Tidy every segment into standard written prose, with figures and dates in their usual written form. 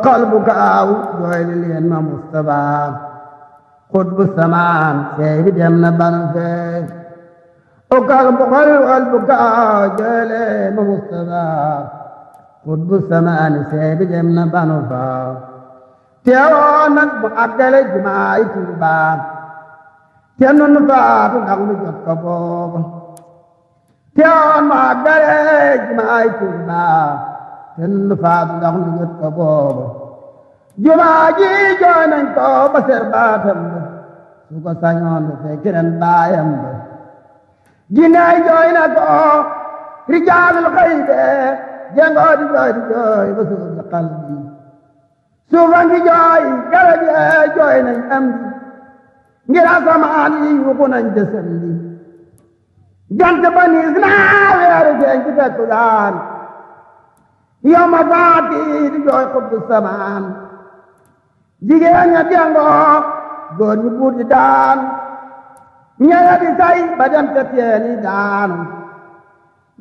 qalbu kaaw jooy li leen ma Mustafa xutbu samaan seey bi dem na banu fee o qalbu kaaw jooy leen ma Mustafa xutbu samaan seey bi dem na banu faa teewoon nag mu àggale jumaay Tuuba te nun faatu ndax lu jot ko booba teewoon mu àggale jumaay Tuuba te nun faatu ndax lu jot ko booba jumaa ji jooy nañ ko ba ser baatam ba su ko sañoon du fekk ren baayam ba jinnaay jooy na ko rijaalul xaybe jengoo di jooy ba suuf di qalbi suufan gi jooy garab yee jooy nañ am di ngir asamaan yi yuuxu nañ jësam di jant ba niis naa weeru feeñ ci fekkulaan yow ma faati di jooy xutbu samaan jigéen ña dengoo góor ñi buur di daan ñeya di say ba dem te teeni daanu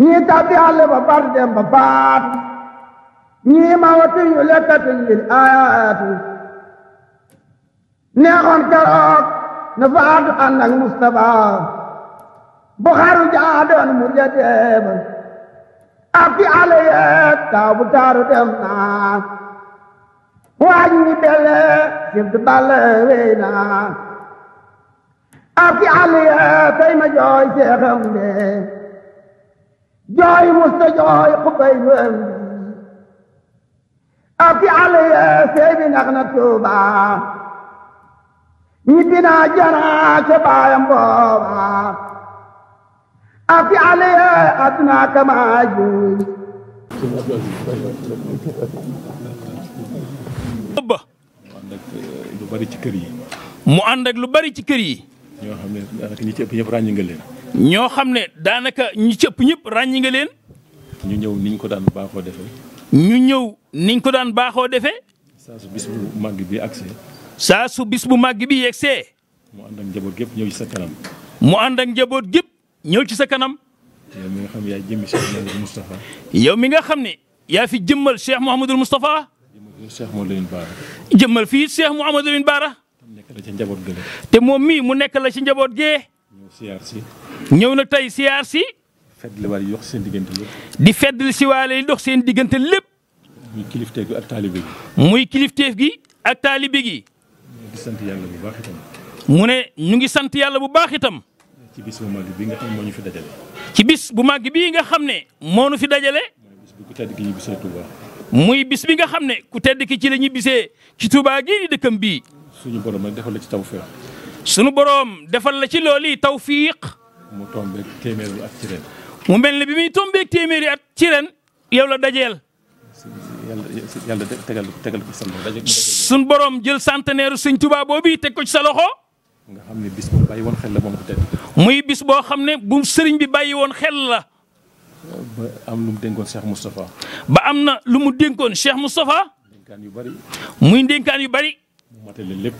ñii tabbi àll ba bar dem ba faatu ñii ma watu yu lekkatuñ lil ayaatu neexoon keroog na faatu ànd ak Mustafa bu xaru jaadoon mu deeba ak fi àll yeeg taw bu taaru dem naa waaj ñi belle sif du balle wey naa ak fi àll yeeg tey ma jooy seexam de jooy musta jooy xubay nu am ak fi àll yeeg sey bi nax na Tuuba ñibbi naa janaa ca baayam booba ak fi àll yeeg aduna kamaa jooy ba lu bari ci kër yi mu ànd ak lu bari ci kër yi ñoo xam ne daanaka ñi ci ëpp ñëpp ràññi nga leen ñoo xam ne daanaka ñi ci ëpp ñëpp ràññi nga leen ñu ñëw niñ ko daan baaxoo defee ñu ñëw niñ ko daan baaxoo defee saa su bis bu màgg bi agsee saa su bis bu màgg bi yegsee mu ànd ak njaboot gépp ñëw ci sa kanam mu ànd ak njaboot gépp ñëw ci sa kanam yow mi nga xam yaay jëmmi Cheikh Mouhamadou Moustapha yow mi nga xam ne yaa fi jëmmal Cheikh Mouhamadou Moustapha Cheikh Mouhamadou Lamine Bara jëmmal fii Cheikh Mouhamadou Lamine Bara nekk la ca njaboot gële te moom mii mu nekk la ci njaboot gee ñëw siyaar si ñëw na tey siyaar si feddli war yi yox seen diggante lépp di feddli si waale yi dox seen diggante lépp muy kilifteef gi ak taalibe gi muy kilifteef gi ak taalibe gi di sant yàlla bu baax itam mu ne ñu ngi sant yàlla bu baax itam ci bis bu màgg bi nga xam moo ñu fi dajale ci bis bu màgg bii nga xam ne moo nu fi dajale mooy bis bu ku tedd gi ñu bisee Touba muy bis bi nga xam ne ku tedd ki ci la ñu bisee ci Touba gii di dëkkam bii suñu borom nag defal la ci tawfeex sunu boroom defal la ci loolu yi tawfiq mu tombeeg téeméeri at ci ren mu mel ne bi muy tombeeg téeméeri at ci ren yow la dajeel yàlla tegal ko sa loxo sunu boroom jël centenaire sëñ Touba boobu teg ko ci sa loxo nga xam ne bis bu bàyyi woon xel la moom ko tedd muy bis boo xam ne bu sëriñ bi bàyyi woon xel la ba am lu mu dénkoon Cheikh Moustapha ba am na lu mu dénkoon Cheikh Moustapha dénkaan yu bari muy dénkaan yu bari mu matale lépp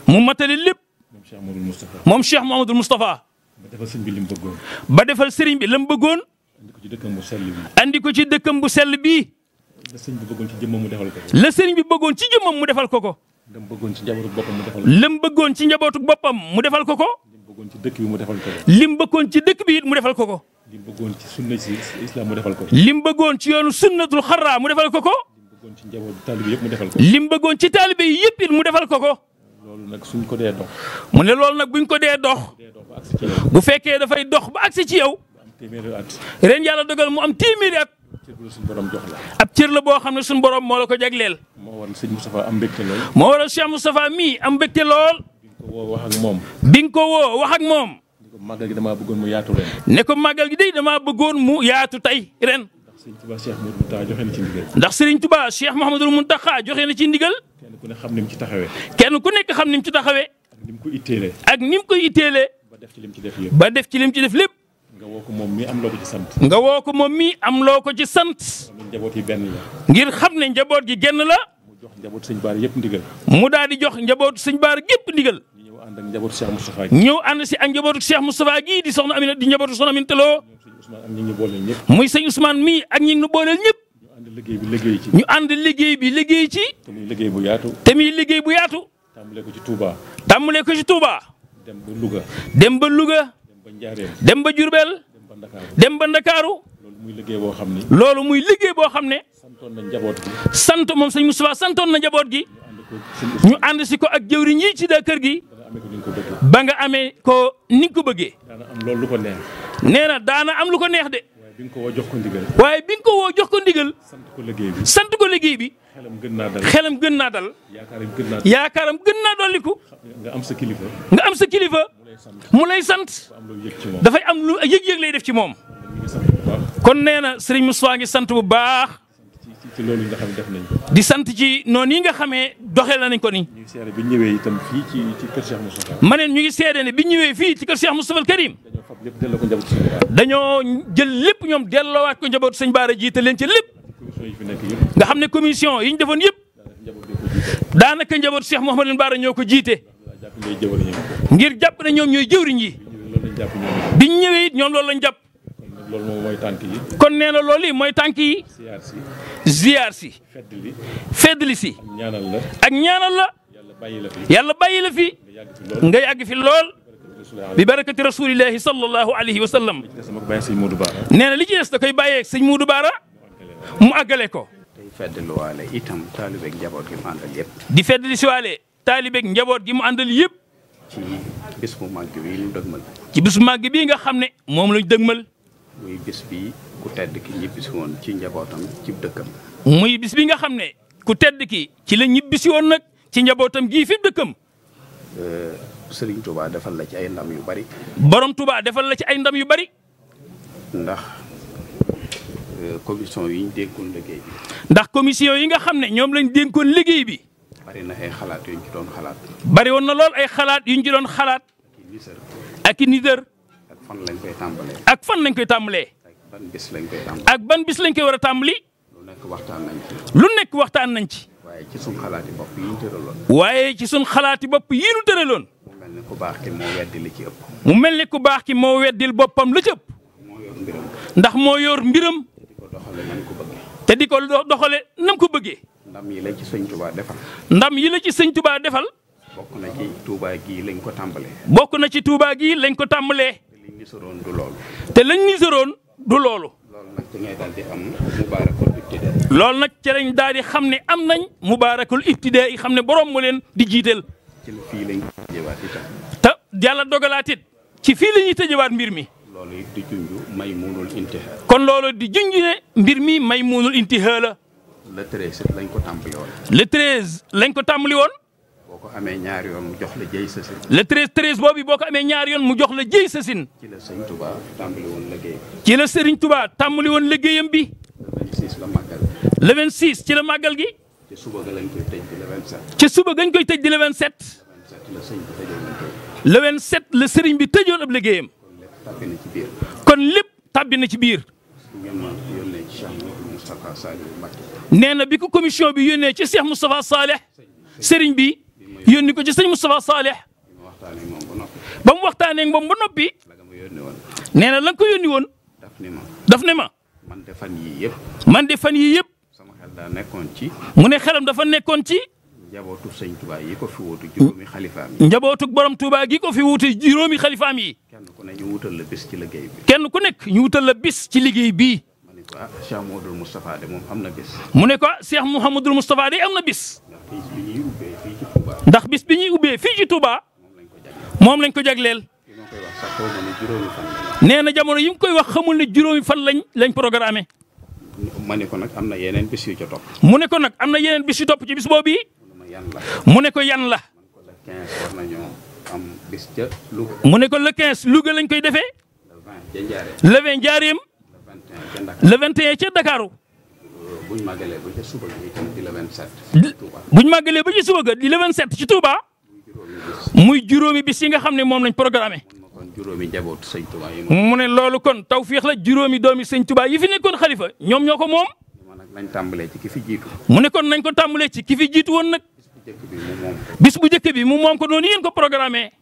mu matale lépp moom Cheikh Mouhamadou Moustapha moom Cheikh Mouhamadou Moustapha ba defal sëriñ bi li mu bëggoon ba defal sëriñ bi la mu bëggoon andi ko ci dëkkam bu sell bi andi ko ci dëkkam bu sell bii la sëriñ bi bëggoon ci jëmmam mu defal ko la sëriñ bi bëggoon ci jëmmam mu defal ko ko la mu bëggoon ci njabootu boppam mu defal ko lam bëggoon ci njabootu boppam mu defal ko ko li mu bëggoon ci dëkk bi mu defal ko lim bëggoon ci dëkk bi it mu defal ko ko li mu bëggoon ci sunna si islam mu defal ko lim bëggoon ci yoonu sunnatul xarra mu defal ko ko li mu bëggoon ci njabootu taalibe yëpp mu defal ko lim bëggoon ci taalibe yi yëpp it mu defal ko ko loolu nag suñ ko dee dox mu ne loolu nag buñ ko dee dox ba agsi ci yow bu fekkee dafay dox ba agsi ci yow am téeméeri at ren yàlla dogal mu am téeméeri at cër bu la suñu borom jox la ab cër la boo xam ne suñu borom moo la ko jagleel moo waral sëñ Moustapha am mbégte lool moo waral Cheikh Moustapha mii am mbégte lool bi nga ko woo wax ak moom bi nga ko woo wax ak moom ni ko màggal gi damaa bëggoon mu yaatu ren ne ko màggal gi day damaa bëggoon mu yaatu tey ren ndax sëñ Touba Cheikh Mouhamadou Mountakha joxe na ci ndigal ndax Serigne Touba Cheikh Mouhamadou Mountakha joxe na ci ndigal kenn ku ne xam ni mu ci taxawee kenn ku nekk xam ni mu ci taxawee ak ni mu ko itteelee ak ni mu koy itteelee ba def ci lim ci def yëpp ba def ci lim ci def lépp nga woo ko moom mi am loo ko ci sant nga woo ko moom mii am loo ko ci sant xam ne njaboot yi benn la ngir xam ne njaboot gi genn la mu jox njaboot sëñ Baara yëpp ndigal mu daal di jox njabootu sëñ Baara gépp ndigal ñu ñëw ànd ak njabootu Cheikh Moustapha gi ñëw ànd si ak njabootu Cheikh Moustapha gii di soxna Amina di njabootu soxna Amina Lo ñoom sëñ Ousmane ak ñi ñu booleel ñëpp muy sëñ Ousmane mii ak ñi ñu booleel ñëpp ànd liggéey bi liggéey ci. ñu ànd liggéey bi liggéey ci. te muy liggéey bu yaatu. te muy liggéey bu yaatu. tàmbalee ko ci Touba. tàmbalee ko ci Touba. dem ba Louga. dem ba Louga. dem ba Njaaréem. dem ba Diourbel. dem ba Ndakaaru. dem ba Ndakaaru. loolu muy liggéey boo xam ni. loolu muy liggéey boo xam ne. santoon na njaboot gi. sant moom sëñ Moustapha santoon na njaboot gi. ñu ànd si ko ak jëwriñ yi ci kër gi. ba nga amee ko ni nga ko bëggee. daana am loolu lu ko neex. nee na daana am lu ko neex de. waaye bi nga ko woo jox ko ndigal. waaye bi nga ko woo jox ko ndigal. sant ko liggéey bi. sant ko liggéey bi. xelam gën naa dal. xelam gën naa dal. yaakaaram gën naa dolliku. nga am sa kilifa. nga am sa kilifa. mu lay sant. dafay am lu yëg-yëg lay def ci moom. kon nee na Serigne Moustapha ngi sant bu baax. ci loolu nga xam ne def nañ ko. di sant ci noonu yi nga xamee doxee nañ ko ni. ñu ngi seede bi ñëwee itam fii ci kër Cheikh Moustapha. ma ne ñu ngi seede ne bi ñëwee fii ci kër Cheikh Moustapha al Karim. dañoo fab lépp delloo ko njabootu sëñ Baara. dañoo jël lépp ñoom delloowaat ko njabootu sëñ Baara jiite leen ci lépp. commission yi fi nekk yëpp. nga xam ne commission yi ñu defoon yëpp. daanaka njabootu Cheikh Mouhamadou Baara ñoo ko jiite. ngir jàpp ne ñoom ñooy jëwriñ yi. bi ñu ñëwee it ñoom loolu lañ jàpp. loolu moom mooy tànk yi. kon nee na loolu yi mooy tànk yi. ziar si. feddli si. ak ñaanal la. yàlla bàyyi la fi. nga yàgg fi lool. bi barakati rasulillahi sallallahu alayhi wa sallam. nee na li ci des da koy bàyyee sëñ Modou Baara mu àggale ko. tey feddliwaale itam taalibeeg njaboot gi mu àndal yëpp. di feddli si waale taalibeeg njaboot gi mu àndal yëpp. ci bis bu màgg bii ñu dëgmal. ci bis bu màgg bii nga xam ne moom lañ dëgmal. muy bis bi ku tedd ki ñibbisi woon ci njabootam ci dëkkam. muy bis bi nga xam ne ku tedd ki ci la ñibbisi woon nag ci njabootam gii fi dëkkam. Serigne Touba defal la ci ay ndam yu bari. borom Touba defal la ci ay ndam yu bari. ndax commission yi ñu dénkoon liggéey bi. ndax commission yi nga xam ne ñoom lañ dénkoon liggéey bi. bari na ay xalaat yu ñu ci doon xalaat. bari woon na lool ay xalaat yu ñu ci doon xalaat. ak i niser. ak fan lañ koy tàmbalee. ak fan lañ koy tàmbalee. ak ban bis lañ koy tàmbalee. ak ban bis lañ koy war a tàmbali. lu nekk waxtaan nañ ci. lu nekk waxtaan nañ ci. waaye ci suñ xalaati bopp yi ñu tëraloon. waaye ci suñ xalaati bopp yi ñu tëraloon. mu mel ne ku baax ki moo weddi li ci ëpp. mu mel ne ku baax ki moo weddil boppam la ci ëpp. moo yor mbiram. ndax moo yor mbiram. te di ko doxale te di ko doxale nam nañ ko bëggee. ko bëggee. ndam yi la ci sëñ Touba defal. ndam yi la ci sëñ Touba defal. bokk na ci Touba gii lañ ko tàmbalee. bokk na ci Touba gii lañ ko tàmbalee. te liñ nisaroon du loolu. te lañ nisaroon du loolu. loolu nag ci ngay daal di am mubaarakul ibtidaa. loolu nag ci lañ daal di xam ne am nañ mubaarakul ibtidaa yi xam ne borom moo leen di jiiteel. ci fii lañ ko tëjewaat itam. te yàlla dogalaat it ci fii la ñuy tëjewaat mbir mi. loolu it di junj Maymuunul Intihaa. kon loolu di junj ne mbir mi Maymuunul Intihaa la. le 13 lañ ko tàmbali woon. le 13 lañ ko tàmbali woon. boo ko amee ñaari yoon mu jox la jëy sasin. le 13 boobu boo ko amee ñaari yoon mu jox la jëy sasin. ci la sëñ Touba tàmbali woon liggéey. ci la Serigne Touba tàmbali woon liggéeyam bi. le 26 la màggal. le 26 ci la màggal gi. ci suba ga lañ koy tëj di le 27. ci suba gañ koy tëj di le 27. le 27 la sëñ bi tëjoon liggéey. le 27 la Serigne bi tëjoon ab liggéeyam. kon lépp tàbbi na ci biir. kon lépp tàbbi na ci biir. ngeen ma yónnee ci Cheikh Moustapha Saliou Mbacké. nee na bi ko commission bi yónnee ci Cheikh Moustapha Saleh Serigne bi yónni ko ci sëñ Moustapha Saleh. ba mu waxtaanee moom ba noppi. nee na la nga ko yónni woon. daf ne ma. man de fan yii yëpp. man de fan yii yëpp. sama xel daa nekkoon ci. mu ne xelam dafa nekkoon ci. njabootu sëñ Touba yi ko fi wuutu juróomi xalifaam yi. njabootu borom Touba gi ko fi wuutu juróomi xalifaam yi. kenn ku ne ñu wutal la bis ci liggéey bi. kenn ku nekk ñu wutal la bis ci liggéey bii. ma ne ko ah Cheikh Mouhamadoul Moustapha de moom am na bis. mu ne ko Cheikh Mouhamadoul Moustapha de am na bis. ndax bis bi ñuy ubbee fii ndax bis bi ñuy ubbee fii ci ci Touba. Touba. moom lañ ko jagleel. bi ma koy wax sax xaw ma ne juróomi fan lañ. nee na jamono yi mu koy wax xamul ne juróomi fan lañ programmé. ma ne ko nag am na yeneen bis yu ca topp. mu ne ko nag am na yeneen bis yu topp ci bis boobu yi. mu ne ko yan la. le 15 war nañoo am bis ca Louga. mu ne ko le 15 Louga lañ koy defee. le 20 Njaaréem. le 21 ca Dakaru. buñ màggalee ba ca suba gi itam di le 27. buñ màggalee ba ci suba ga di le 27 ci Touba. muy juróomi bis yi nga xam ne moom lañ programmé. kon juróomi njabootu sëñ Touba yi. mu ne loolu kon tawfiix la juróomi doomi sëñ Touba yi fi nekkoon xalifa ñoom ñoo ko moom. nañ tàmbalee ci ki fi jiitu. mu ne kon nañ ko tàmbalee ci ki fi jiitu woon nag. bis bu njëkk bi mu moom ko. bis bu njëkk bi mu moom ko noonu yéen ko programmé.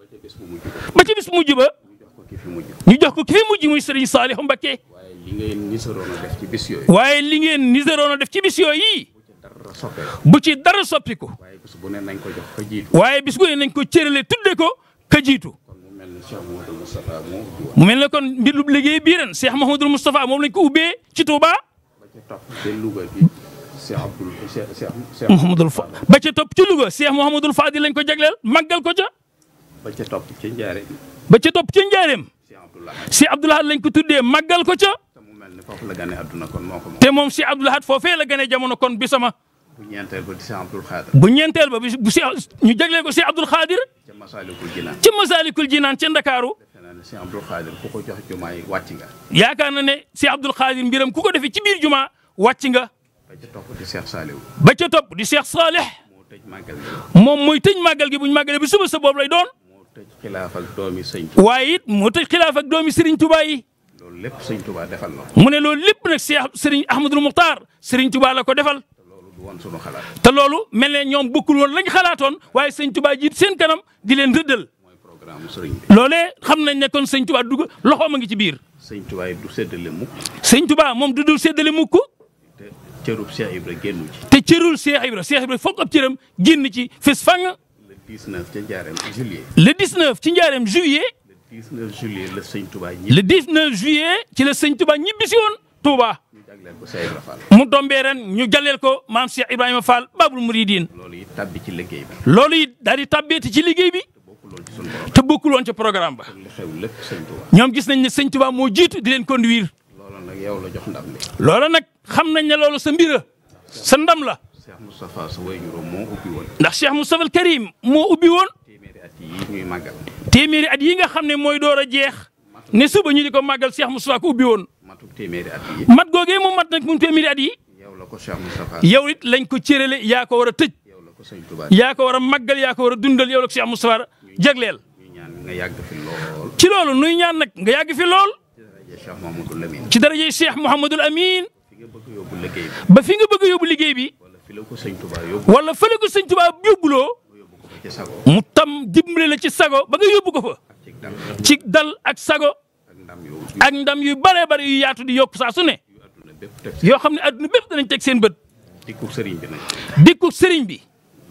ba ca bis bu mujj ba. ba ci bis mujj ba. ñu jox ko ki fi mujj muy Serigne Saliou Mbacké. waaye li ngeen nisaroon a def ci bis yooyu. waaye li ngeen nisaroon a def ci bis yooyu. dara soppeeku. bu ci dara soppiku. waaye bis bu ne nañ ko jox ka jiitu. waaye bis bu ne nañ ko cërale tudde ko ka jiitu. kon mu mel ni Cheikh Mouhamadoul Moustapha moo ubbi woon. mu mel ne kon mbirub liggéey bii ren Cheikh Mouhamadoul Moustapha moom lañ ko ubbee ci Touba. ba ca topp ca Louga gi Cheikh Mouhamadoul Fa ba ca topp ci Louga Cheikh Mouhamadoul Fadil lañ ko jagleel màggal ko ca. ba ca topp ca Njaareem. ba ca topp ca Njaareem. Cheikh Cheikh Abdoul Ahad. Abdoul Ahad lañ ko tuddee màggal ko ca. te mu mel ni foofu la gane àdduna kon moo ko moom. te moom Cheikh Abdoul Ahad foofee la gane jamono kon bisama. bu ñeenteel ba di Cheikh Abdoul Khadir. bu ñeenteel ba bu Cheikh ñu jagleel ko Cheikh Abdoul Khadir. ca Masalikul Jinaan. ci Masalikul Jinaan ca Ndakaaru. defe naa ne Cheikh Abdoul Khadir ku ko jox jumaa yi wàcc nga. yaakaar na ne Cheikh Abdoul Khadir mbiram ku ko defee ci biir jumaa wàcc nga. ba ca topp di Cheikh Saliou. ba ca topp di Cheikh Saleh. moo tëj màggal gi. moom mooy tëj màggal gi buñ màggalee bi suba sa boobu lay doon. moo tëj xilaaf ak doomi sëñ Touba. waaye it moo tëj xilaaf ak doomi Serigne Touba yi. loolu lépp sëñ Touba defal na. mu ne loolu lépp nag Cheikh Serigne Ahmadul Muxtaar Serigne Touba la ko defal. te loolu du woon sunu xalaat. te loolu mel ne ñoom bokkul woon lañ xalaatoon waaye sëñ Touba jiit seen kanam di leen rëddal. mooy programme sëriñ bi. loolee xam nañ ne kon sëñ Touba dugg loxoom a ngi ci biir. sëñ Touba yi du séddale mukk. sëñ Touba moom du dul séddale mukk. te cërub Cheikh Ibra génnu ci. te cërul Cheikh Ibra foog ab cëram génn ci fes fang. le 19 ca Njaareem juillet. le 19 ci njaareem juillet. le 19 juillet la sëñ Touba ñi. le 19 juillet ci la sëñ Touba ñibbi si woon Touba. ñu jagleel ko Cheikh Ibra Fall. mu tombee ren ñu jaleel ko maam Cheikh Ibrahima Fall Babul Mouridine. loolu it tabbi ci liggéey bi. loolu it daal di tàbbeeti ci liggéey bi. bokkuloon ci sunu borom. te bokkul woon ca programme ba. li xew lépp sëñ Touba. ñoom gis nañ ne sëñ Touba moo jiitu di leen conduire. loolu nag yow la jox ndam li. loola nag xam nañ ne loolu sa mbira sa ndam la. Cheikh Moustapha sa wajuram moo ubbi woon. ndax Cheikh Moustapha al Karim moo ubbi woon. téeméeri at yi ñuy màggal. téeméeri at yi nga xam ne mooy door a jeex. ne suba ñu di ko màggal Cheikh Moustapha ko ubbi woon. matuk téeméeri at yi. mat googee mu mat nag mu téeméeri at yi. yow la ko Cheikh Moustapha. yow it lañ ko cërale yaa ko war a tëj. yow la ko sëñ Touba. yaa ko war a màggal yaa ko war a dundal yow la ko Cheikh Moustapha jagleel. ñu ñaan nga yàgg fi lool. ci loolu nuy ñaan nag nga yàgg fi lool. ci daraja Cheikh Mouhamadoul Amine. ci darajey Cheikh Mouhamadoul Amine. fi nga bëgg yóbbu liggéey bi. ba fi nga bëgg a yóbbu liggéey bi. wala fi la ko sëñ Touba yóbbu. wala fële ko sëñ Touba yóbbuloo. mu yóbbu ko fa ci sago. mu tam dimbale la ci sago ba nga yóbbu ko fa. ak ci dal. ci dal ak sago. ak ndam yu. ak ndam yu bare bare yu yaatu di yokk saa su ne. yu adduna bépp teg ci. yoo xam ne adduna bépp danañ teg seen bët. dikku sëriñ bi nag. dikku sëriñ bi.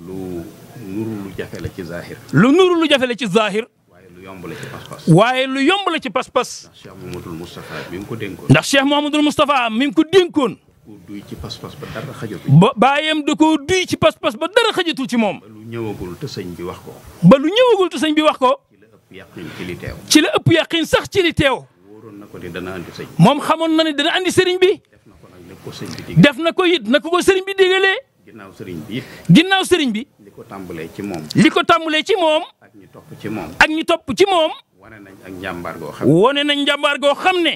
lu nuru lu jafe la ci zahir. lu nuru lu jafe la ci zahir. waaye lu yomb la ci pas-pas. waaye lu yomb la ci pas-pas. Cheikh Mouhamadoul Moustapha mi ngi ko dénkoon. ndax Cheikh Mouhamadoul Moustapha mi ngi ko dénkoon. ku duy ci pas-pas ba dara xajatu. ba baayam da koo duy ci pas-pas ba dara xajatul ci moom. ba lu ñëwagul te sëñ bi wax ko. ba lu ñëwagul te sëñ bi wax ko. ci la ëpp yàqin ci li teew. ci la ëpp yàqin sax ci li teew. wóoroon na ko ni dana andi sëñ. moom xamoon na ne dana andi sëriñ bi. def na ko nag ne ko sëñ bi dig. def na ko it na ko sëriñ bi digalee. ginnaaw sëriñ bi it. ginnaaw sëriñ bi. li ko tàmbalee ci moom. li ko tàmbalee ci moom. ak ñi topp ci moom. ak ñi topp ci moom. wane nañ ak njàmbaar goo xam ne. wone nañ njàmbaar goo xam ne.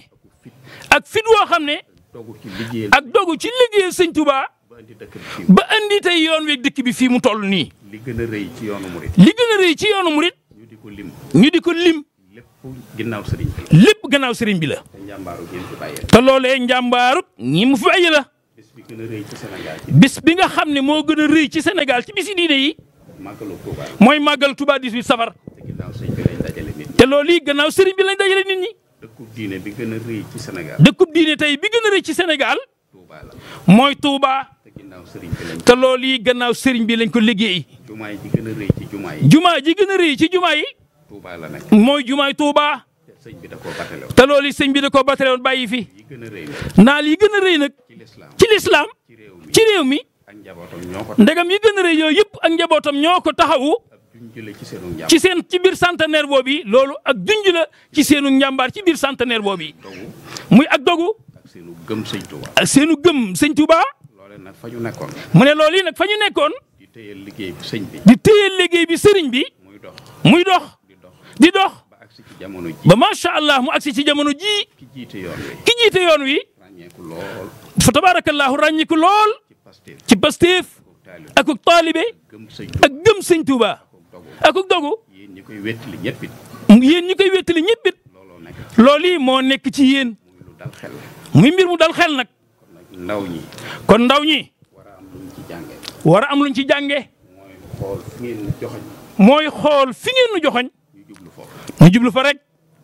ak fit woo xam ne. dogu ci liggéeyal. ak dogu ci liggéeyal sëñ Touba. ba indi dëkk bi fii. ba andi tey yoon wi dëkk bi fii mu toll nii. li gën a rëy ci yoonu murit. li gën a rëy ci yoonu murit. ñu di ko lim. ñu di ko lim. lépp ginnaaw sëriñ bi la. lépp gannaaw sëriñ bi la. te njàmbaaru ngeen fi bàyyee. te loolee njàmbaarut ñi mu fi bàyyi la. bis bi gën a rëy ci Sénégal ci. bis bi nga xam ne moo gën a rëy ci Sénégal ci bisi diine yi. màggalu Touba. mooy màggal Touba 18 safar. te ginnaaw sëñ bi lañ dajale nit. te loolu yi gannaaw sëriñ bi lañ dajale nit ñi. dëkkub diine bi gën a rëy ci Sénégal. dëkkub diine tey bi gën a rëy ci Sénégal. Touba la. mooy Touba. te ginnaaw sëriñ bi lañ. te loolu yi gannaaw sëriñ bi lañ ko liggéey. jumaa ji gën a rëy ci jumaa yi. jumaa ji gën a rëy ci jumaa yi. Touba la nekk. mooy jumaay Touba. te sëñ bi da koo batale woon. te loolu yi sëñ bi da koo batale woon bàyyi fi. yi gën a rëy nag. naal yi gën a rëy nag. ci lislaam. ci lislaam ci réew mi. ci réew mi. ak njabootam ñoo ko. ndegam yi gën a rëy yooyu yëpp ak njabootam ñoo ko taxawu. ab duñ jëlee ci seenu njàmbaar. ci biir centenaire boobu yi loolu ak junj la ci seenu njàmbaar ci biir centenaire boobu yi. dogu. muy ak dogu. ak seenu gëm sëñ Touba. ak seenu gëm sëñ Touba. loole nag fa ñu nekkoon. mu ne loolu yi nag fa ñu nekkoon. di téyel liggéey bi sëñ bi. di téye liggéey bi sëriñ bi. muy dox. muy dox. di dox. di dox. ba agsi ci jamono ji. ba macha allah mu agsi ci jamono jii. ki jiite yoon wi. ki jiite yoon wi. ràññeeku lool. fa tabaarakallaahu ràññiku lool. ci Pastef. ci Pastef. taalibe. akuk taalibe. gëm sëñ ak Touba. gëm sëñ Touba. dogu. akuk dogu. yéen ñi koy wettali ñëpp it. yéen ñi koy wéttali ñëpp it. looloo nekk. loolu yi moo nekk ci yéen. muy lu dal xel. muy mbir mu dal xel nag. kon nag ndaw ñi. kon ndaw ñi. war a am luñ ci jànge. war a am luñ ci jànge. mooy xool fi ngeen joxoñ. mooy xool fi ngeen nu joxoñ. ñu jublu foofu. ñu jublu fa rek.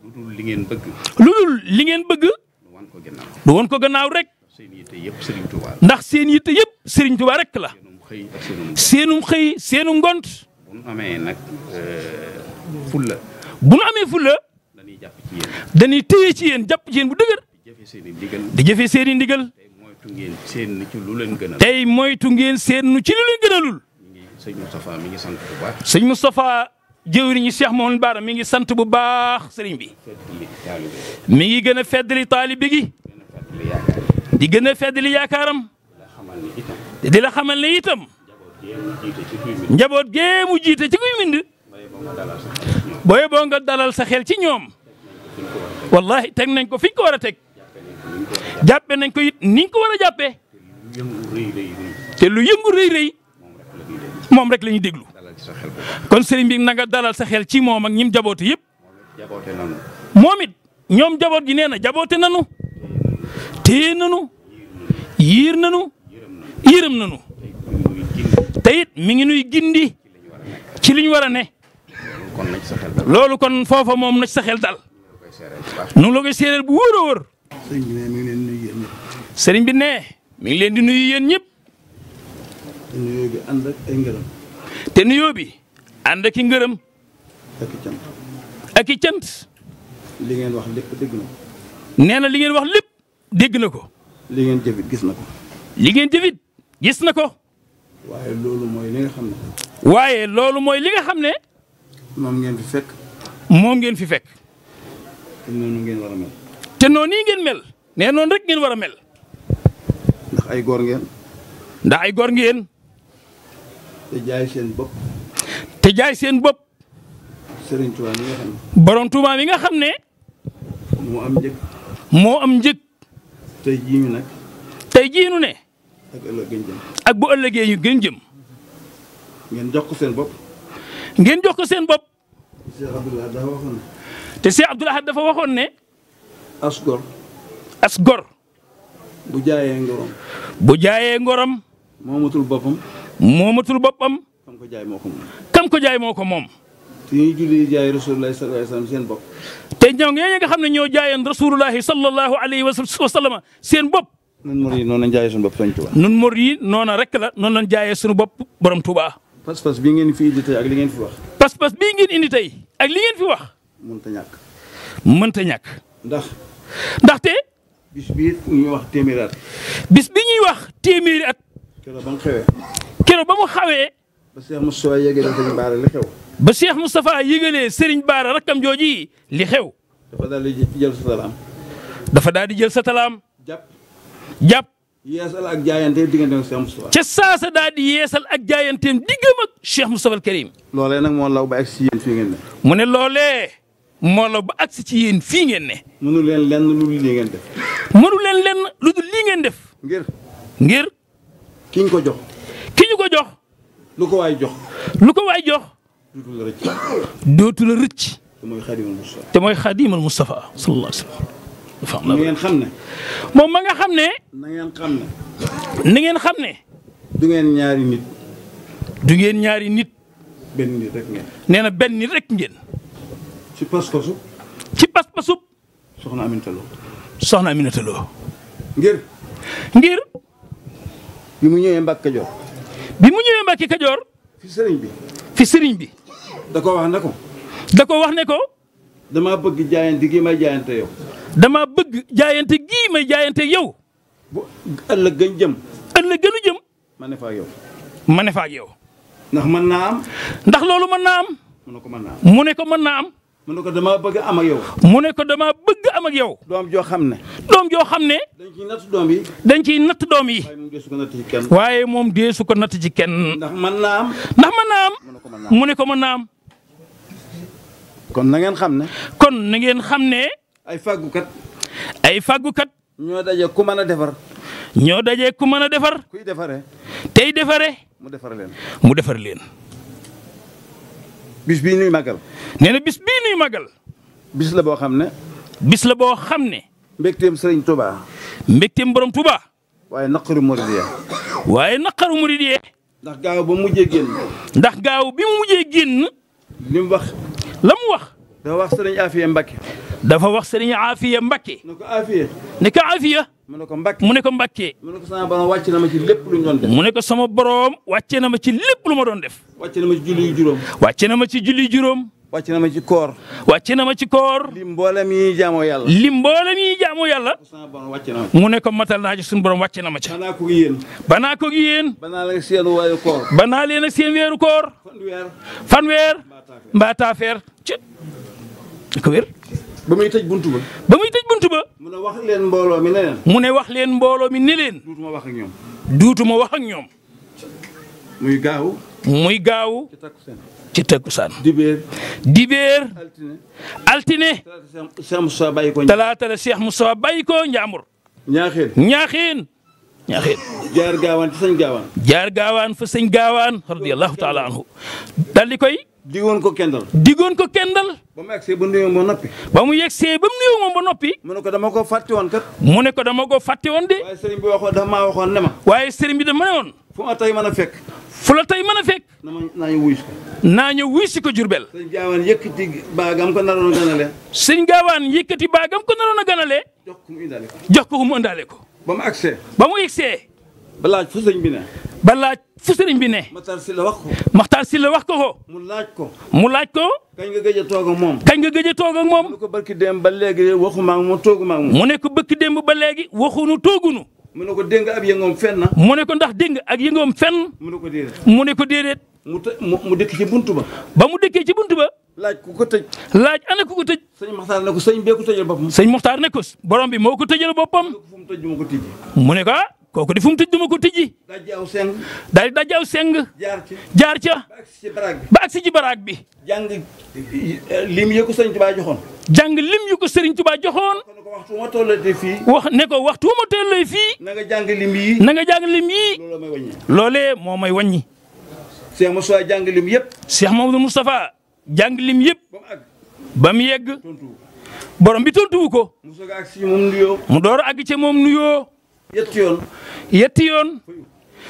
lu dul li ngeen bëgg. lu dul li ngeen bëgg. nu wan ko gannaaw. du woon ko gannaaw rek. seen yitte yëpp Serigne Touba. ndax seen yitte yëpp Serigne Touba rek la. seenum xëy ak seenum ngont. bu nu amee nag fulla. bu nu amee fulla. dañuy jàpp ci yéen. dañuy téye ci yéen jàpp ci yéen bu dëgër. di jëfe seen i ndigal. di jëfe seen i ndigal. tey moytu ngeen seen ci lu leen gënal. tey moytu ngeen seen ci lu leen gënalul. sëñ Moustapha mi ngi sant bu baax. sëñ Moustapha jëwriñu Cheikh Mouhamadou Bara mi ngi sant bu baax sëriñ bi. mi ngi gën a feddali taalibe gi. di gën a feddali yaakaaram. di la xamal ne itam. njaboot gee mu jiite ci kuy mind. booy boo nga dalal sa xel ci ñoom. wallahi teg nañ ko fi ñu ko war a teg. jàppe nañ ko it ni ñu ko war a jàppee. te lu yëngu rëy rëy. moom rek la ñuy déglu. kon sëriñ bi na nga dalal sa xel ci moom ak ñim jaboote yëpp. moom it ñoom jaboot gi nee na jaboote nanu. téye nanu. yiir nanu. yërëm nanu. te it mi ngi nuy gindi. ci li ñu war a ne. loolu kon foofa moom na ci sa xel dal. nu la koy séeréer bu wóor a wóor. sëriñ bi ne mi ngi leen di nuyu yéen ñëpp. nuyoo bi ànd ak ay ngërëm. te nuyoo bi ànd ak i ngërëm. ak i cant. ak i cant. li ngeen wax lépp dégg na ko. nee na li ngeen wax lépp dégg na ko. li ngeen jëfit gis na ko. li ngeen jëfit gis na ko. waaye loolu mooy li nga xam ne. waaye loolu mooy li nga xam ne. moom ngeen fi fekk. moom ngeen fi fekk. te noonu ngeen war a mel. te noonu nii ngeen mel. nee noonu rek ngeen war a mel. ndax ay góor ngeen. ndax ay góor ngeen. te jaay seen bopp. te jaay seen bopp. Serigne Touba mi nga xam ne. borom Touba mi nga xam ne. moo am njëg. moo am njëg. tey jii ñu nag. tey jii nu ne. ak ëllëg gën jëm. ak bu ëllëgee ñu gën jëm. ngeen jox ko seen bopp. ngeen jox ko seen bopp. Cheikh Abdoulaye dafa waxoon ne. te Cheikh Abdoulaye dafa waxoon ne. as gor. as gor. bu jaayee ngorom. bu jaayee ngorom. moomatul boppam. moomatul boppam. kam ko jaay moo ko moom. kam ko jaay moo ko moom. te ñuy julli jaay Rasulullah sallallahu alayhi wa sallam seen bopp. te ñoo ngi nga xam ne ñoo jaayeen Rasulullahi sallallahu alayhi wa sallam seen bopp. nun mor yi noonu lañ jaayee suñu bopp Sëriñ Touba. nun mor yi noona rek la noonu lañ jaayee suñu bopp borom Touba. pas-pas bii ngeen fi indi tey ak li ngeen fi wax. pas-pas bii ngeen indi tey ak li ngeen fi wax. mënta ñàkk. mënta ñàkk. ndaxte. bis bii ñuy wax téeméeri at. bis bi ñuy wax téeméeri at. keroog ba mu xewee. keroog ba mu xawee. ba Cheikh Moustapha yëgalee Serigne Bara li xew. ba Cheikh Moustapha yëgalee Serigne Bara rakkam jooji li xew. dafa daal di jël sa talaam. dafa daal di jël sa talaam. jàpp. yeesal ak jaayanteem digganteem ak Cheikh Moustapha. ca saasa daal di yeesal ak jaayanteem diggam ak Cheikh Moustapha al Karim. loolee nag moo law ba agsi ci yéen fii ngeen ne. mu ne loolee moo law ba agsi ci yéen fii ngeen ne. mënu leen lenn lu dul lii ngeen def. mënu leen lenn lu dul lii ngeen def. ngir. ki ñu ko jox. ki ñu ko jox. lu ko waay jox. lu ko waay jox. dootu la rëcc. dootu la rëcc. te mooy Xaadimal Mustafa. te mooy Xaadimal Mustafa sallallahu alayhi wa sallam. na ngeen xam ne. moom ma nga xam ne. na ngeen xam ne. na ngeen xam ne. du ngeen ñaari nit. du ngeen ñaari nit. benn nit rek ngeen. nee na benn nit rek ngeen. ci pas-pasu. ci pas-pasub. soxna Aminata Lo. soxna Aminata Lo. ngir. bi mu ñëwee Mbàkke Kajoor. bi mu ñëwee Mbàkke Kajoor. fi sëriñ bi. fi sëriñ bi. da ko wax ne ko. da ko wax ne ko. damaa bëgg jaayante gi may jaayante yow. dama bëgg jaayante gii may jaayante yow. bu ëllëg gën jëm. ëllëg gënu jëm. ma ne fa ak yow. ma ne fa ak yow. ndax mën naa am. ndax loolu mën naa am. mu ne ko mën naa am. mu ne ko mën naa am. mu ne ko damaa bëgg am ak yow. mu ne ko damaa bëgg am ak yow. doom joo xam ne. doom joo xam ne. dañ ciy natt doom yi. dañ ciy natt doom yi. waaye moom deesu ko natt ci kenn. waaye moom deesu ko natt ci kenn. ndax mën naa am. ndax mën naa am. mu ne ko mën naa am. kon na ngeen xam ne. kon na ngeen xam ne. ay fàggukat. ay fàggukat. ñoo daje ku mën a defar. ñoo daje ku mën a defar. kuy defaree. tey defare. mu defar leen. mu defar leen. bis bii nuy màggal. nee na bis bii nuy màggal. bis la boo xam ne. bis la boo xam ne. mbégteem Sëriñ Touba. mbégteem borom Touba. waaye naqaru Muridiya. waaye naqaru Muridiya. ndax gaaw ba mujjee génn. ndax gaaw bi mu mujjee génn. li mu wax. la mu wax. dafa wax Sëriñ Afiya Mbacke. dafa wax sëriñ Afiya Mbakke. ne ko Afiya. ne ko Afiya. mu ne ko Mbakke. mu ne ko Mbakke. mu ne ko sama borom wàcc na ma ci lépp lu ñu doon def. mu ne ko sama borom wàcce na ma ci lépp lu ma doon def. wàcc na ma ci julli juróom. wàcce na ma ci julli juróom. wàcc na ma ci koor. wàcce na ma ci koor. li mboolem yi jaamoo yàlla. li mboolem yi jaamoo yàlla. sama borom wàcc na ma. mu ne ko matal naa ci suñu borom wàcce na ma ci. banaa ko yéen. banaa ko yéen. banaa la seen waayu koor. banaa leen ak seen weeru koor. fanweer. mbaa taafeer. ci ko wér. ba muy tëj buntu ba. ba muy tëj buntu ba. mu ne wax leen mbooloo mi ne leen. mu ne wax leen mbooloo mi ne leen. duutuma wax ak ñoom. duutuma wax ak ñoom. muy gaaw. muy gaaw. ci takkusaan. ci takkusaan. dibéer. dibéer. altine. altine. Cheikh Moussa bàyyi ko. talaata la Cheikh Moussa bàyyi ko Njàmbur. ñaaxeen. ñaaxeen. ñaaxeen. jaar gaawaan ci sëñ gaawaan. jaar gaawaan fa sëñ gaawaan radiyallahu taala anhu dal di koy. digoon ko kendal. digoon ko kendal. ba mu egsee ba nuyoo ba noppi. ba mu yegsee ba mu nuyoo moom ba noppi. mu ne ko dama ko fàtte woon kat. mu ne ko dama ko fàtte woon de. waaye sëriñ bi waxoon dafa maa waxoon ne ma. waaye sëriñ bi dafa ne woon. fu ma tey mën a fekk. fu la tey mën a fekk. naa ñu wuyu si ko. naa ñëw wuy si ko Jurbel. sëñ gaawaan yëkkati baagam ko naroon ganale. sëñ gaawaan yëkkati baagam ko naroon a ganale. jox ko mu indaale ko. jox ko mu ëndaale ko. ba mu agsee. ba mu yegsee. ba laaj fu sëñ bi ne. ba laaj fu sëriñ bi ne. Matar si la wax ko. Maxtaar si la wax ko ko. mu laaj ko. mu laaj ko. kañ nga gëj a toog ak moom. kañ nga gëj a toog ak moom. mu ne ko barki dem ba léegi waxuma ak moom tooguma ak moom. mu ne ko bëkk démb ba léegi waxunu toogunu. mu ne ko dégg nga ab yëngoom fenn. mu ne ko ndax dégg nga ak yëngoom fenn. mu ne ko déedéet. mu ne ko déedéet. mu dëkk ci buntu ba. ba mu dëkkee ci buntu ba. laaj ku ko tëj. laaj ana ku ko tëj. sëñ Maxtaar ne ko sëñ bee ko tëjal boppam. sëñ Moxtaar ne ko borom bi moo ko tëjal boppam. fu mu tëj du ma ko tijji. mu ne ko ah kooku di fu mu tëj du ma ko tijji. dajji aw seng. daal di dajaaw seng. jaar ci. jaar ca. ba agsi ci baraag bi. ba agsi ci baraag bi. jàng lim yi ko sëñ Tuubaa joxoon. jàng lim yu ko Serigne Touba joxoon. kon ko waxtu ma tollatee fii. wax ne ko waxtu ma tollee fii. na nga jàng lim yi. na nga jàng lim yii. loolu may wàññi. loolee moo may wàññi. Cheikh Moussa jàng lim yëpp. Cheikh Mamadou Moustapha jàng lim yëpp. ba mu àgg. ba mu yegg. tontu. borom bi tontuwu ko. mu soog a agsi moom nuyoo. mu door a àgg ca moom nuyoo. yetti yoon. yetti yoon.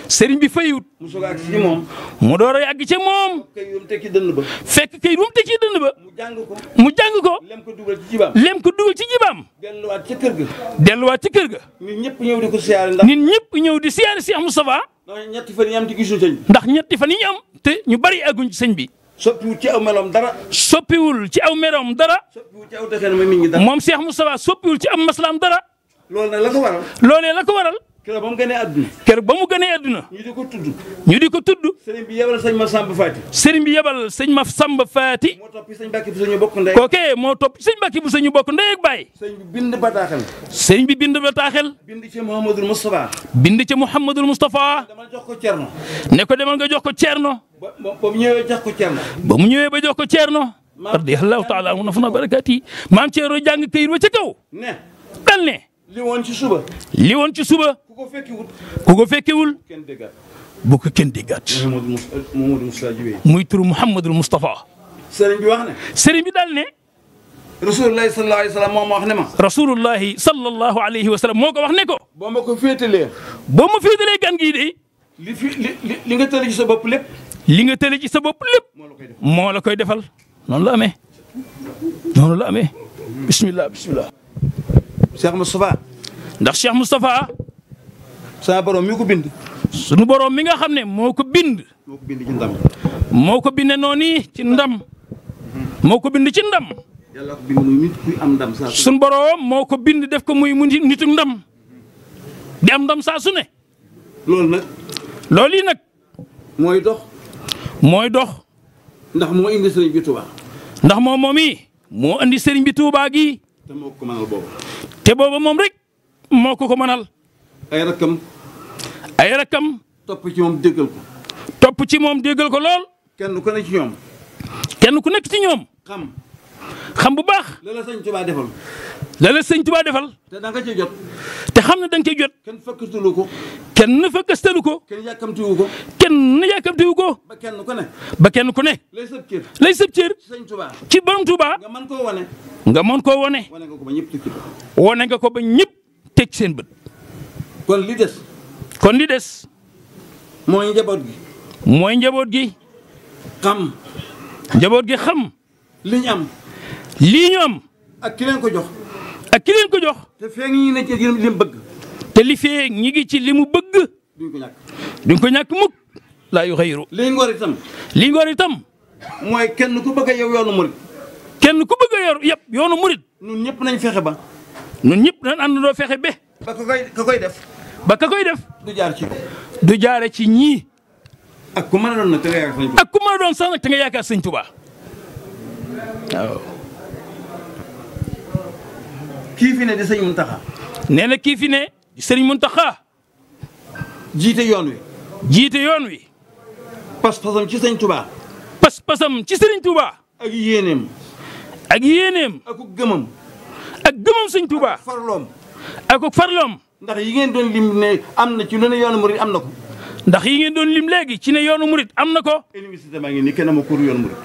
Serigne bi fayut. mu soog a agsi moom. mu door a yàgg ca moom. kay yom tekki dënn ba. fekk kay bu mu tekki dënd ba. mu jàng ko. mu jàng ko. lem ko dugal ci jibaam. lem ko dugal ci jibaam. delluwaat ca kër ga. delluwaat ci kër ga. nit ñëpp ñëw di ko siyaare ndax. nit ñëpp ñëw di siyaare Cheikh Moustapha. ndax ñetti fan yi am ci gisuñu sëñ bi. ndax ñetti fan yi ñu am te ñu bari àgguñ ci sëñ bi. soppiwul ci aw meloom dara. soppiwul ci aw merom dara. soppiwul ci aw doxee ma nit ñi dara. moom Cheikh Moustapha soppiwul ci am maslaam dara. loolu nag la ko waral. loolee la ko waral. keroog ba mu gënee àdduna. keroog ba mu gënee àdduna. ñu di ko tudd. ñu di ko tudd. sëriñ bi yebal sëñ ma Samba Faati. sëriñ bi yebal sëñ ma Samba Faati. moo toppi sëñ Mbàkke bu ñu bokk ndey. kookee moo topp sëñ Mbàkke bu ñu bokk ndey ak baay. sëñ bi bind bataaxal. sëñ bi bind bataaxel. bind ci Mouhamadul Moustapha. bind ca Mouhamadul Moustapha. dama jox ko Cerno. ne ko demal nga jox ko Cerno. ba mu ñëwee jox ko Cerno. ba mu ñëwee ba jox ko Cerno. radiyallahu taala anhu nafana barakaati. maam Cerno jàng këyit wa ca kaw. ne. dal ne. li woon ci suba. li woon ci suba. ku ko fekkiwut. ku ko fekkewul. kenn déggaat. bu ko kenn déggaat. Mouhamadou Moustapha Jibe. muy turu Mouhamadul Moustapha. sëriñ bi wax ne. sëriñ bi daal ne. Rasulullahi sallallahu alayhi wa sallam moo ma wax ne ma. rasulullahi sallallahu alayhi wa sallam moo ko wax ne ko. boo ma ko féetalee. boo ma féetalee gan gii de. li nga tële ci sa bopp lépp. li nga tële ci sa bopp lépp. moo la koy def. moo la koy defal. noonu la amee. noonu la amee. bismillah bismillah. Cheikh Moustapha. ndax Cheikh Moustapha. sama borom mi ko bind. sunu borom mi nga xam ne moo ko bind. moo ko bind ci ndam. moo ko bindee noonu ci ndam. moo ko bind ci ndam. yàlla ko bind muy nit kuy am ndam saa su. sunu borom moo ko bind def ko muy nitu ndam. di am ndam saa su ne. loolu nag. loolu yi nag. mooy dox. mooy dox. ndax moo indi sëriñ bi Touba. ndax moom yi moo andi sëriñ bi Touba gi. te moo ko mënal boobu. te booba moom rek moo ko mënal. ay rakkam. ay rakkam. topp ci moom déggal ko. topp ci moom déggal ko lool. kenn ku ne ci ñoom. kenn ku nekk ci ñoom. xam bu baax. la la sëñ Touba defal. la la sëñ Touba defal. te da nga ci jot. te xam ne da nga cay jot. kenn fëkkatalu ko. kenn fëkkastalu ko. kenn yàkkamtiwu ko. kenn yàkkamtiwu ko. ba kenn ku ne. ba kenn ku ne. lay sëb cër. lay sëb cër. ci sëñ Touba. ci borom Touba. nga mën koo wane. nga mën koo wane. wane nga ko ba ñëpp tukki. wane nga ko ba ñëpp teg seen bët. kon li des. kon li des. mooy njaboot gi. mooy njaboot gi. xam. njaboot gi xam. li ñu am. lii ñu am. ak ki leen ko jox. ak ki leen ko jox. te feeg ñi ne ci li mu bëgg. te li fee ñi ngi ci li mu bëgg. duñ ko ñàkk. duñ ko ñàkk mukk. laa yu xayru. li ngor itam. li ngor itam. mooy kenn ku bëgg a yow yoonu murit. kenn ku bëgg a yor yëpp yoonu murit. ñun ñëpp nañ fexe ba. ñun ñëpp nañ àndandoo fexe ba. ba ka koy def. ba ka koy def. du jaar ci. du jaare ci ñii. ak ku mën a doon nag te nga yaakaar sëñ Tuubaa. ak ku mën a doon sax nag te nga yaakaar sëñ Tuubaa. waaw. kii fi ne di sëñ Muntaxa. nee na kii fi ne di sëriñ Muntaxa. jiite yoon wi. jiite yoon wi. pas-pasam ci sëñ Tuubaa. pas-pasam ci sëriñ Tuubaa. ak yéeneem. ak yéeneem. ak gëmam. ak gëmam sëñ Tuubaa. farloom. ak farloom. ndax yi ngeen doon lim ne am na ci lu ne yoonu murit am na ko. ndax yi ngeen doon lim léegi ci ne yoonu murit am na ko. université maa ngi nii kenn ma kuur yoonu murit.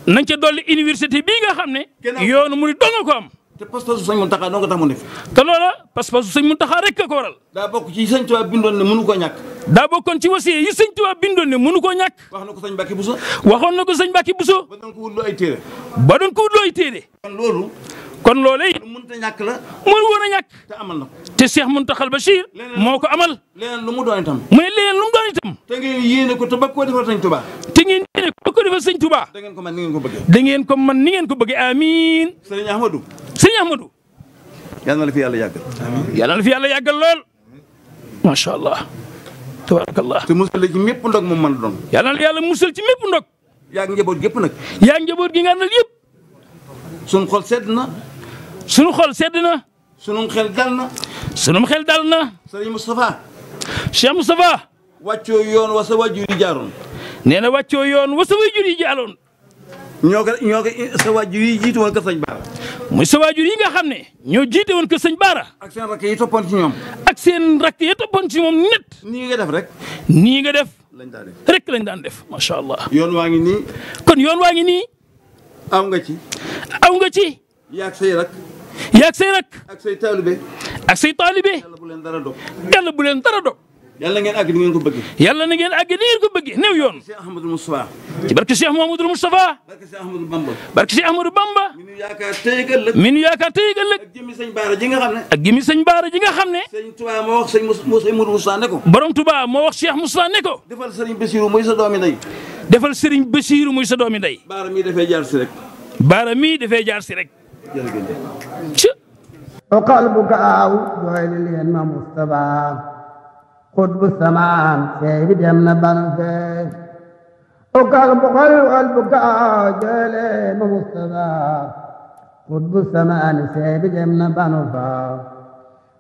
nañ ca dolli université bii nga xam ne. yoonu murit doo nga ko am. te pas-pasu sëñ Muntaxa doo nga tax mu def. te loola pas-pasu sëñ Muntaxa rek a ko waral. daa bokk ci sëñ Tuubaa bindoon ne mënu koo ñàkk. daa bokkoon ci wasiye yi sëñ Tuubaa bindoon ne mënu koo ñàkk. wax na ko sëñ Mbàkke Buso. waxoon na ko sëñ Mbàkke Buso. ba doon ko wutlu ay téere. ba doon ko wutloo ay téere. kon loolu. kon loolee it lu mënta ñàkk la. mënu woon a ñàkk. te amal na ko. te Cheikh Muntaxal Bachir moo ko amal. leneen lu mu doon itam. mu ne leneen lu mu doon itam. te ngeen yéene ko te ba koo defal sëñ Tuubaa. te ngeen yéene ko defal sëñ Tuubaa. da ngeen ko man ni ngeen ko bëggee. da ngeen ko man ni ngeen ko bëggee amiin. sëriñ Ahmadou. sëñ Ahmadou. yal na la fi yàlla yàggal. yàlla na fi yàlla yàggal lool. macha allah. tabarakallah. te musal la ci mépp ndog moom mën a doon. yàlla na yàlla musal ci mépp ndog. yaa ngi njaboot gépp nag. yaa ngi njaboot gi nga àndal yëpp. sunu xol sedd na. sunu xol sedd na. sunu xel dal na. sunum xel dal na. sëriñ Moustapha. Cheikh Moustapha. wàccoo yoon wa sa wàjjur yi jaaroon. nee na wàccoo yoon wa sa waajur yi jaaloon. ñoo ko sa wàjjur yi jiitu woon kër sëñ Baara. muy sa waajur yi nga xam ne ñoo jiite woon ko sëñ Baara. ak seen rakk yi toppoon ci ñoom. ak seen rakk ya toppoon ci moom net. nii nga def rek. nii nga def. lañ daa def rek lañ daan def macha allah. yoon waa ngi nii. kon yoon waa ngi nii. aw nga ci. aw nga ci. yaag say rak. yaag say rak. ak say taalibe. ak say taalibe. yàlla bu leen dara dog. yàlla bu leen dara dog. yàlla ngeen àgg ni ngeen ko bëggee. yàlla na ngeen àgg ni ngeen ko bëggee néew yoon. Cheikh Ahmadou Moustapha. ci barke Cheikh Mouhamadoul Moustapha. barke Cheikh Ahmadou Bamba. barke Cheikh Ahmadou Bamba. mi nu yaakaar tey ak ëllëg. mi nu yaakaar tey ak ëllëg. ak jëmmi sëñ Baara ji nga xam ne. ak gimi sëñ Baara ji nga xam ne. sëñ Tuubaa moo wax sëñ Moudou Moussa ne ko. borom Touba moo wax Cheikh Moussa ne ko. defal sëriñ Bassirou muy sa doomi ndey. defal Serigne Bassirou muy sa doomi ndey. Baara mii dafay jaar si rek. Baara mii dafay jaar si rek. jërëjëf. وقلبك أو جويل لين ما مصطفى قطب السمان سيد يمنا بنفي وقلبك أو جويل ما مصطفى قطب السمان سيد يمنا بنفي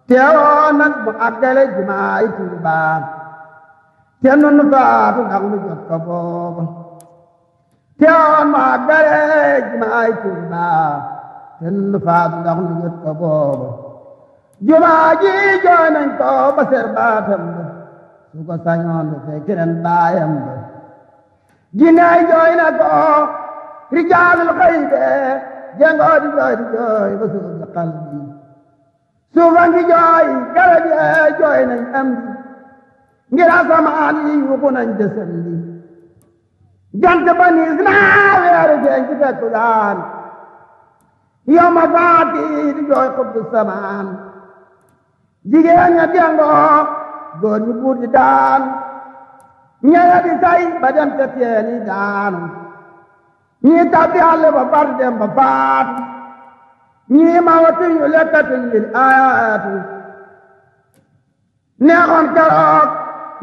تيوانك بأقل جماعي تلبا تيانون فاتو نغلو جوك بوب تيوان بأقل جماعي تلبا ten faadu ndax lu jot ko booba jumaa ji jooy nañ ko ba ser baatam ba su ko sañoon du fekk ren baayam ba jinnaay jooy na ko rijaalul xaybe jengoo di jooy ba suuf si xal bi suufa ngi jooy garab yee jooy nañ am di ngir asamaan yi yuxu nañ desam bi jant ba niis naa weeru feeñ ci tekkusaan yow ma faati di jooy xutbu samaan jigéen ña dengoo góor ñu buur di daan ñeya di say ba dem te teeni daanu ñii tabbi àll ba far dem ba faatu ñii ma watuñu lekkatuñ lil ayaatu neexoon keroog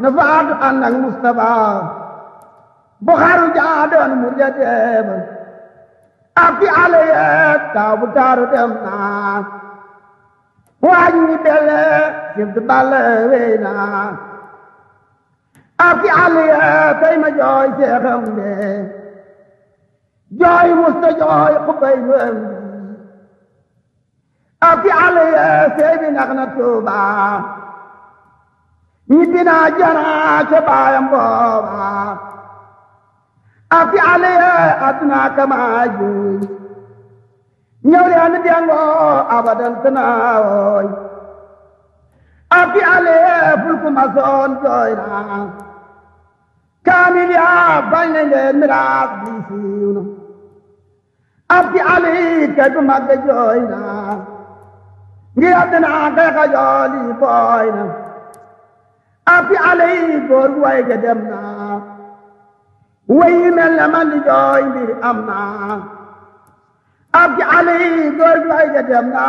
na faatu ànd ak Mustafa bu xaru jaadoon mu ja deeba ak fi àll yeeg taw bu taaru dem naa waaj ñi belle sibtu balle wey naa ak fi àll yeeg tey ma jooy seexam de jooy musta jooy xubay lu am ak fi àll yeeg sey bi nax na Tuuba ñi dinaa janaa ca baayam booba ak fi àll yeeg adduna kama juuy ñëw leen dengoo abadan tanaawoy ak fi àll yeeg fulku masoon jooy naa kaamil yaa bañ nañ leen miraas bi siiw na ab ci ali kay gu mag jooy na ngir àddina kay xajooli booy na ab ci ali góor gu way ga dem na way mel na man di jooy mbir am na ab ci ali góor gu way ga dem na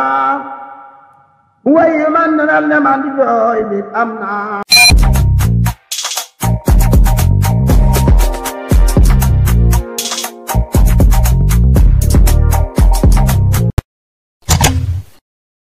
way man na mel na man di jooy mbir am na